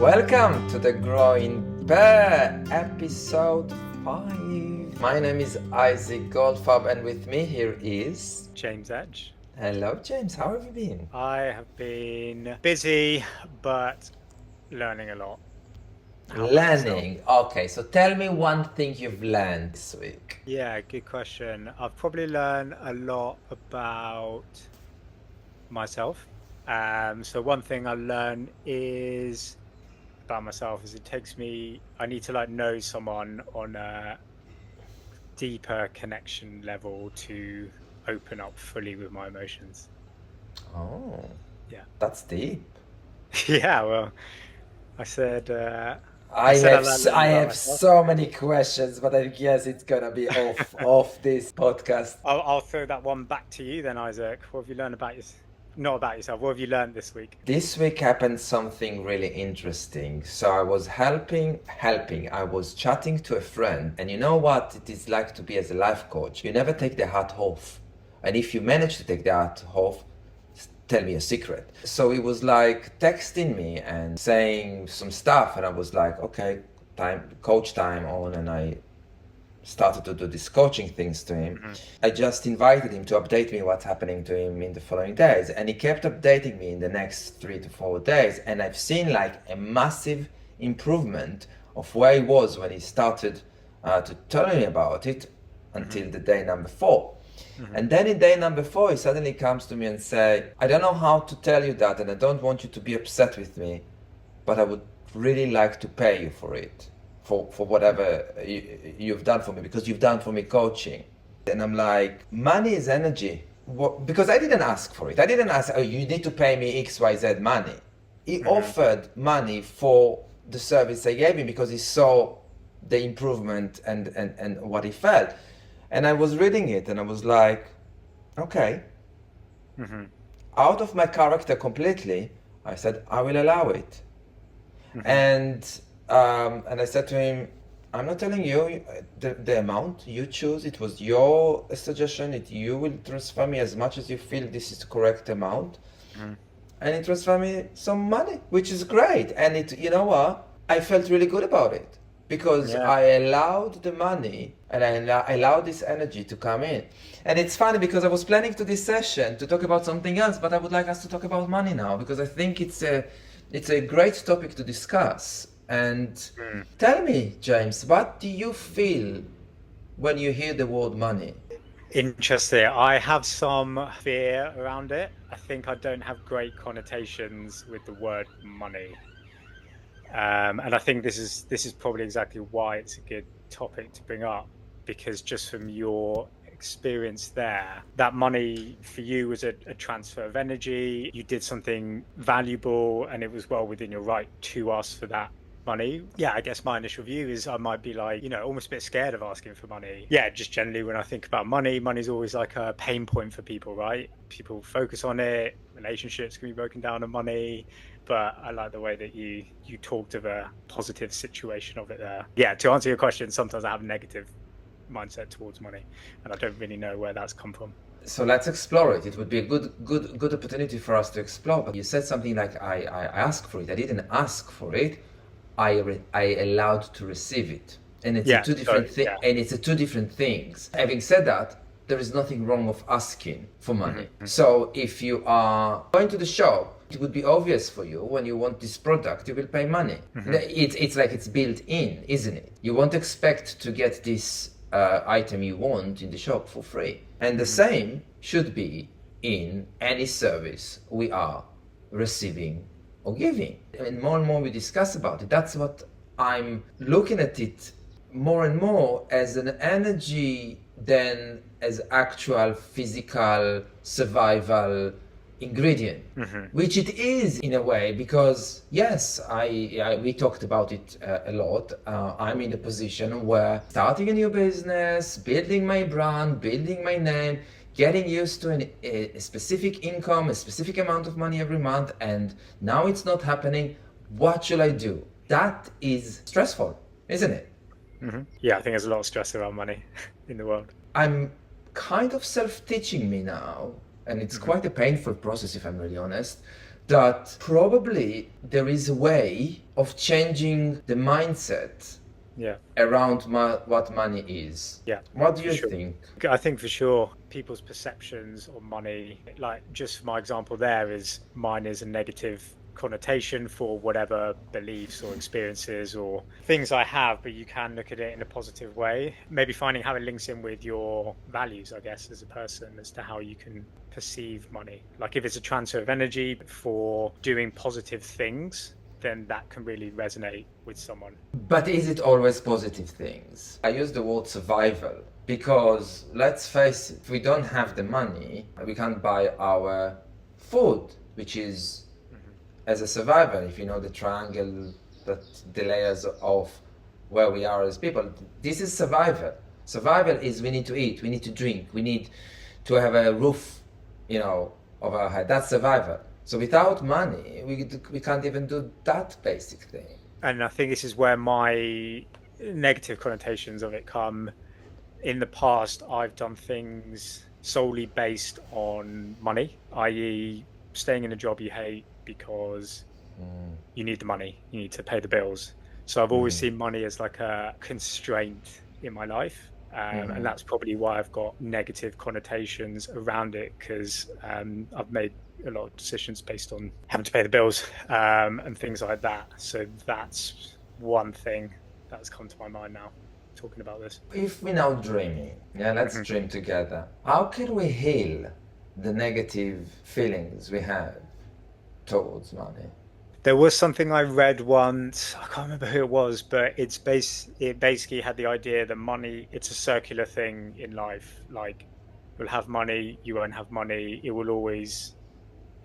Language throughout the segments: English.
Welcome to the Growing Bear, episode 5. My name is Isaac Goldfarb, and with me here is James Edge. Hello, James. How have you been? I have been busy, but learning a lot. How about yourself? Learning. Okay, so tell me one thing you've learned this week. Yeah, good question. I've probably learned a lot about myself. So one thing I learned is about myself is I need to know someone on a deeper connection level to open up fully with my emotions. Oh, Yeah. that's deep. Yeah, well, I said I said have I learned I about have myself. so many questions, but I guess it's gonna be off this podcast. I'll throw that one back to you then, Isaac. What have you learned about not about yourself? What have you learned this week? This week happened something really interesting. So I was helping. I was chatting to a friend, and you know what it is like to be as a life coach. You never take the hat off, and if you manage to take the hat off, tell me a secret. So he was like texting me and saying some stuff, and I was like, okay, coach time on, and I started to do these coaching things to him. I just invited him to update me what's happening to him in the following days, and he kept updating me in the next 3 to 4 days, and I've seen like a massive improvement of where he was when he started to tell me about it until the day number 4. And then in day number 4 he suddenly comes to me and say, I don't know how to tell you that, and I don't want you to be upset with me, but I would really like to pay you for it, for whatever you've done for me, because you've done for me coaching. And I'm like, money is energy. Because I didn't ask for it. I didn't ask, oh, you need to pay me XYZ money. He offered money for the service I gave him because he saw the improvement and what he felt. And I was reading it and I was like, okay. Out of my character completely, I said, I will allow it. And I said to him, I'm not telling you the amount you choose. It was your suggestion. You will transfer me as much as you feel this is the correct amount. And he transferred me some money, which is great. And you know what? I felt really good about it because I allowed the money and I allowed this energy to come in. And it's funny because I was planning to this session to talk about something else, but I would like us to talk about money now because I think it's a great topic to discuss. And tell me, James, what do you feel when you hear the word money? Interesting. I have some fear around it. I think I don't have great connotations with the word money. And I think this is probably exactly why it's a good topic to bring up, because just from your experience there, that money for you was a transfer of energy. You did something valuable and it was well within your right to ask for that money. Yeah, I guess my initial view is I might be like, almost a bit scared of asking for money. Yeah, just generally when I think about money's always like a pain point for people, right? People focus on it, relationships can be broken down on money, but I like the way that you talked of a positive situation of it there. Yeah, to answer your question, sometimes I have a negative mindset towards money and I don't really know where that's come from. So let's explore it. It would be a good opportunity for us to explore. But you said something like, I asked for it. I didn't ask for it. I allowed to receive it, and it's two different things. Having said that, there is nothing wrong with asking for money. So if you are going to the shop, it would be obvious for you when you want this product, you will pay money. It's like it's built in, isn't it? You won't expect to get this item you want in the shop for free. And the same should be in any service we are receiving or giving. And more we discuss about it. That's what I'm looking at it more and more as an energy than as actual physical survival ingredient, which it is in a way, because yes, we talked about it a lot. I'm in a position where starting a new business, building my brand, building my name, getting used to a specific income, a specific amount of money every month, and now it's not happening. What should I do? That is stressful, isn't it? Yeah, I think there's a lot of stress around money in the world. I'm kind of self-teaching me now, and it's quite a painful process if I'm really honest, that probably there is a way of changing the mindset Yeah. around what money is. Yeah. What do For you sure. think? I think for sure people's perceptions on money, like just for my example there, is mine is a negative connotation for whatever beliefs or experiences or things I have, but you can look at it in a positive way. Maybe finding how it links in with your values, I guess, as a person, as to how you can perceive money. Like if it's a transfer of energy for doing positive things, then that can really resonate with someone. But is it always positive things? I use the word survival because let's face it, if we don't have the money, we can't buy our food, which is as a survivor, if you know the triangle, that the layers of where we are as people, this is survival. Survival is we need to eat, we need to drink, we need to have a roof, over our head. That's survival. So without money, we can't even do that basic thing. And I think this is where my negative connotations of it come. In the past, I've done things solely based on money, i.e., staying in a job you hate because you need the money, you need to pay the bills. So I've always seen money as like a constraint in my life. And that's probably why I've got negative connotations around it, because I've made a lot of decisions based on having to pay the bills and things like that. So that's one thing that's come to my mind now, talking about this. If we're now dreaming, let's dream together. How can we heal the negative feelings we have towards money? There was something I read once, I can't remember who it was, but it basically had the idea that money, it's a circular thing in life. Like, you'll have money, you won't have money, it will always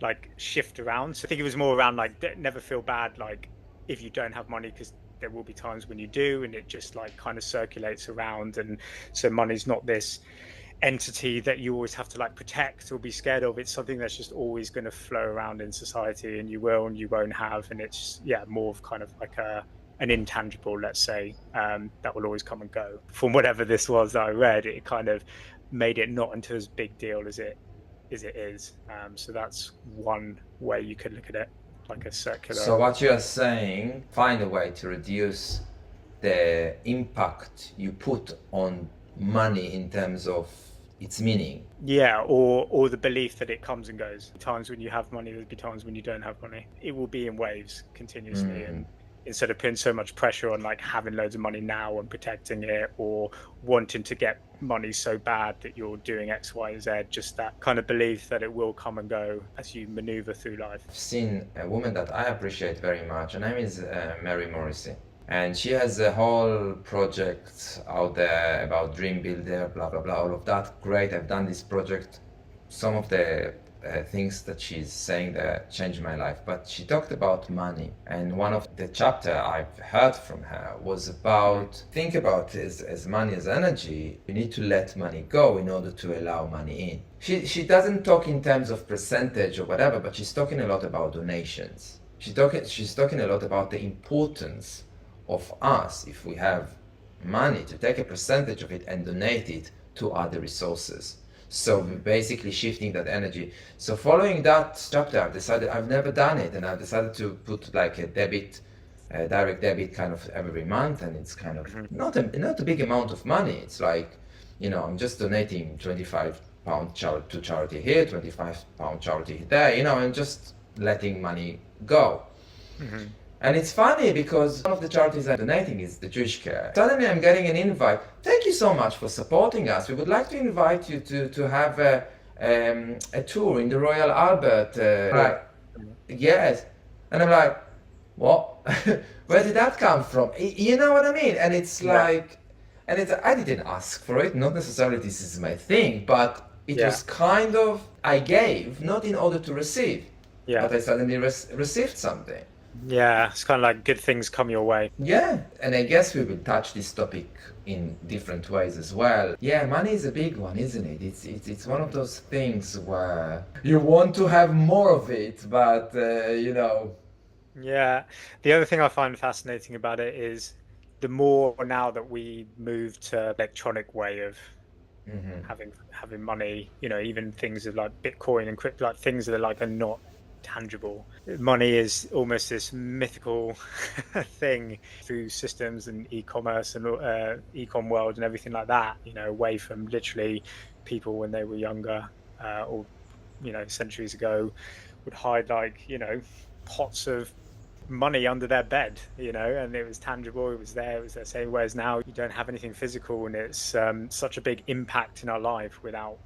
like shift around. So I think it was more around like never feel bad like if you don't have money, because there will be times when you do, and it just like kind of circulates around. And so money's not this entity that you always have to like protect or be scared of. It's something that's just always going to flow around in society, and you will and you won't have. And it's more of kind of like an intangible, let's say, that will always come and go. From whatever this was that I read, it kind of made it not into as big deal as it is. So that's one way you could look at it, like a circular. So what you are saying, find a way to reduce the impact you put on money in terms of its meaning. Yeah, or the belief that it comes and goes. Times when you have money, there'll be times when you don't have money. It will be in waves continuously. And instead of putting so much pressure on like having loads of money now and protecting it, or wanting to get money so bad that you're doing X, Y, Z, just that kind of belief that it will come and go as you maneuver through life. I've seen a woman that I appreciate very much. Her name is Mary Morrissey. And she has a whole project out there about Dream Builder, blah, blah, blah, all of that. Great, I've done this project. Some of the things that she's saying there changed my life. But she talked about money. And one of the chapter I've heard from her was about, think about it as money as energy. You need to let money go in order to allow money in. She doesn't talk in terms of percentage or whatever, but she's talking a lot about donations. She's talking a lot about the importance of us, if we have money, to take a percentage of it and donate it to other resources. So we're basically shifting that energy. So following that chapter, I've decided, I've never done it, and I've decided to put like a direct debit kind of every month, and it's kind of not a big amount of money. It's like, I'm just donating £25 to charity here, £25 charity there, and just letting money go. And it's funny because one of the charities I'm donating is the Jewish Care. Suddenly I'm getting an invite. Thank you so much for supporting us. We would like to invite you to have a tour in the Royal Albert. Yes. And I'm like, what? Where did that come from? You know what I mean? And it's like, I didn't ask for it. Not necessarily this is my thing, but it was kind of, I gave, not in order to receive. But I suddenly received something. Yeah, it's kind of like good things come your way. Yeah, and I guess we will touch this topic in different ways as well. Yeah, money is a big one, isn't it? It's one of those things where you want to have more of it, but Yeah, the other thing I find fascinating about it is the more now that we move to electronic way of having money, even things like Bitcoin and crypto, like things that are not tangible. Money is almost this mythical thing through systems and e-commerce and e-com world and everything like that, away from literally people when they were younger, or centuries ago, would hide like pots of money under their bed, and it was tangible, it was there, it was the same. Whereas now you don't have anything physical, and it's such a big impact in our life without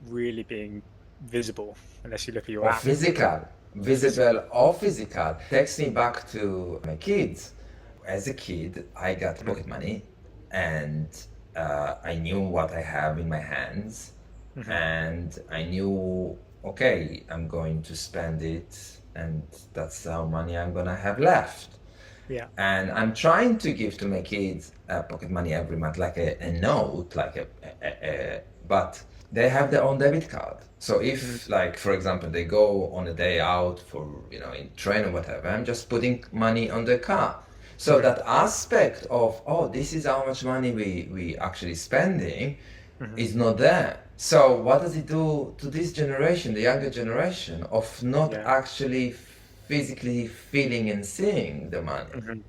really being visible, unless you look at your Or app. physical, visible or physical. Takes me back to my kids. As a kid, I got pocket money, and I knew what I have in my hands, Mm-hmm. and I knew, okay, I'm going to spend it, and that's how money I'm gonna have left. Yeah. And I'm trying to give to my kids pocket money every month, like a note, like but they have their own debit card. So if, like, for example, they go on a day out for, in train or whatever, I'm just putting money on the car. So that aspect of, oh, this is how much money we actually spending is not there. So what does it do to this generation, the younger generation, of not Yeah. actually physically feeling and seeing the money?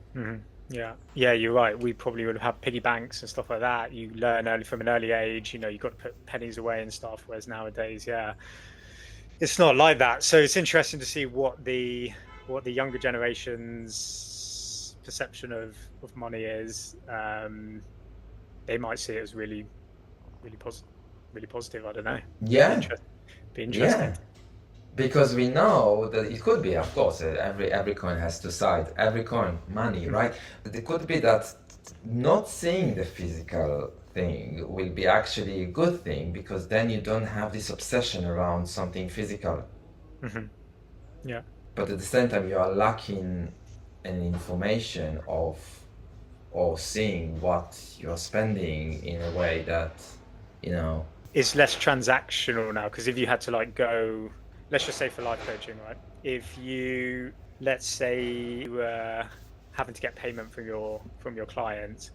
Yeah, you're right. We probably would have had piggy banks and stuff like that. You learn early from an early age, you've got to put pennies away and stuff. Whereas nowadays, yeah, it's not like that. So it's interesting to see what the younger generation's perception of money is. They might see it as really, really positive, really positive. I don't know. Be Yeah, interesting. Be interesting. yeah. Because we know that it could be, of course, every coin has two sides. Every coin, money, right? But it could be that not seeing the physical thing will be actually a good thing, because then you don't have this obsession around something physical. Mm-hmm. Yeah. But at the same time, you are lacking an information of or seeing what you're spending in a way that, you know. It's less transactional now, because if you had to like go, let's just say for life coaching, right? If you, let's say you were having to get payment from your client,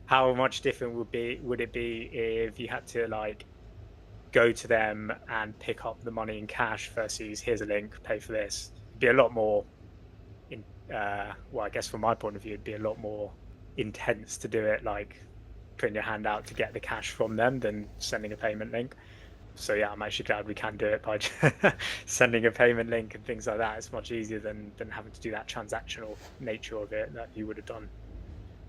how much different would it be if you had to like go to them and pick up the money in cash versus here's a link, pay for this? It'd be a lot more well, I guess from my point of view, it'd be a lot more intense to do it like putting your hand out to get the cash from them than sending a payment link. So yeah, I'm actually glad we can do it by sending a payment link and things like that. It's much easier than having to do that transactional nature of it that you would have done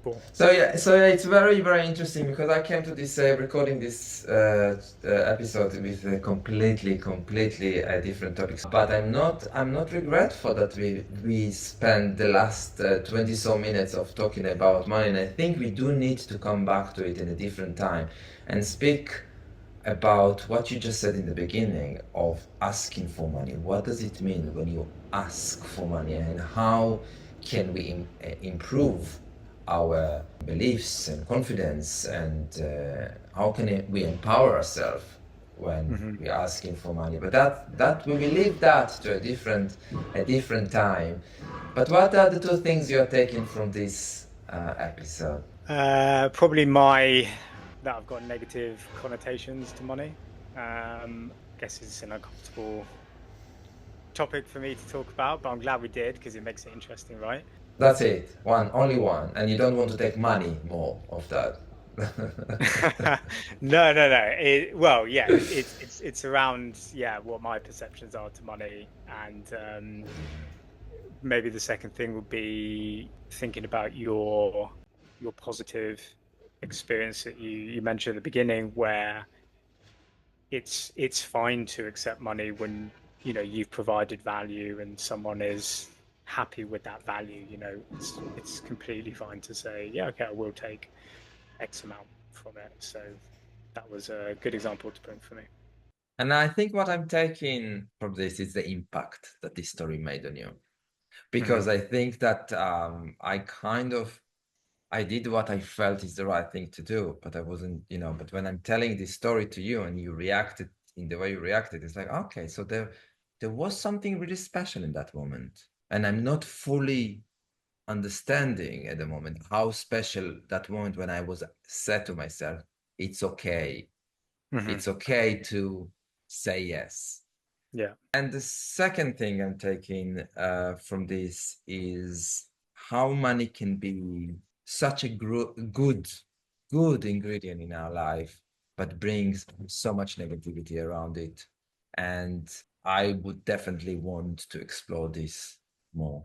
before. So yeah, it's very, very interesting, because I came to this recording this episode with a completely different topics. But I'm not regretful that we spent the last 20 so minutes of talking about money. And I think we do need to come back to it in a different time and speak about what you just said in the beginning of asking for money. What does it mean when you ask for money, and how can we improve our beliefs and confidence, and how can we empower ourselves when we're asking for money? But that we will leave that to a different time. But what are the two things you're taking from this episode? Probably that I've got negative connotations to money. I guess it's an uncomfortable topic for me to talk about, but I'm glad we did, because it makes it interesting, right? That's it. Only one. And you don't want to take money more of that. No. Well, yeah, it's around, yeah, what my perceptions are to money, and maybe the second thing would be thinking about your positive experience that you mentioned at the beginning, where it's fine to accept money when you've provided value and someone is happy with that value. It's completely fine to say, yeah, okay, I will take X amount from it. So that was a good example to bring for me. And I think what I'm taking from this is the impact that this story made on you. Because I think that I did what I felt is the right thing to do, but I wasn't, but when I'm telling this story to you and you reacted in the way you reacted, it's like, okay, so there was something really special in that moment. And I'm not fully understanding at the moment how special that moment when I was said to myself, it's okay. It's okay to say yes. Yeah. And the second thing I'm taking from this is how money can be such a good ingredient in our life, but brings so much negativity around it. And I would definitely want to explore this more.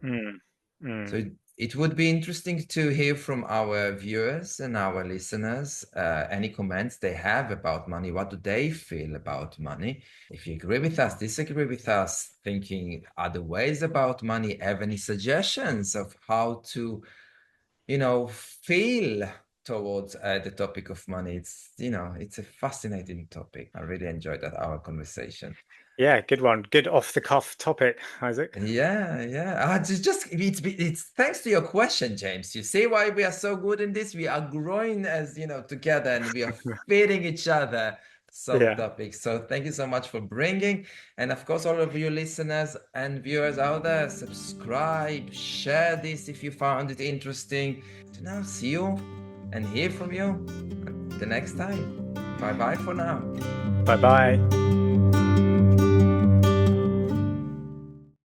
So it would be interesting to hear from our viewers and our listeners any comments they have about money. What do they feel about money? If you agree with us, disagree with us, thinking other ways about money, have any suggestions of how to, feel towards the topic of money. It's a fascinating topic. I really enjoyed our conversation. Yeah, good one. Good off the cuff topic, Isaac. Yeah. It's thanks to your question, James. You see why we are so good in this? We are growing as together, and we are feeding each other some topics. So thank you so much for bringing, and of course, all of you listeners and viewers out there, subscribe, share this if you found it interesting. To now see you and hear from you the next time. Bye bye for now. Bye bye.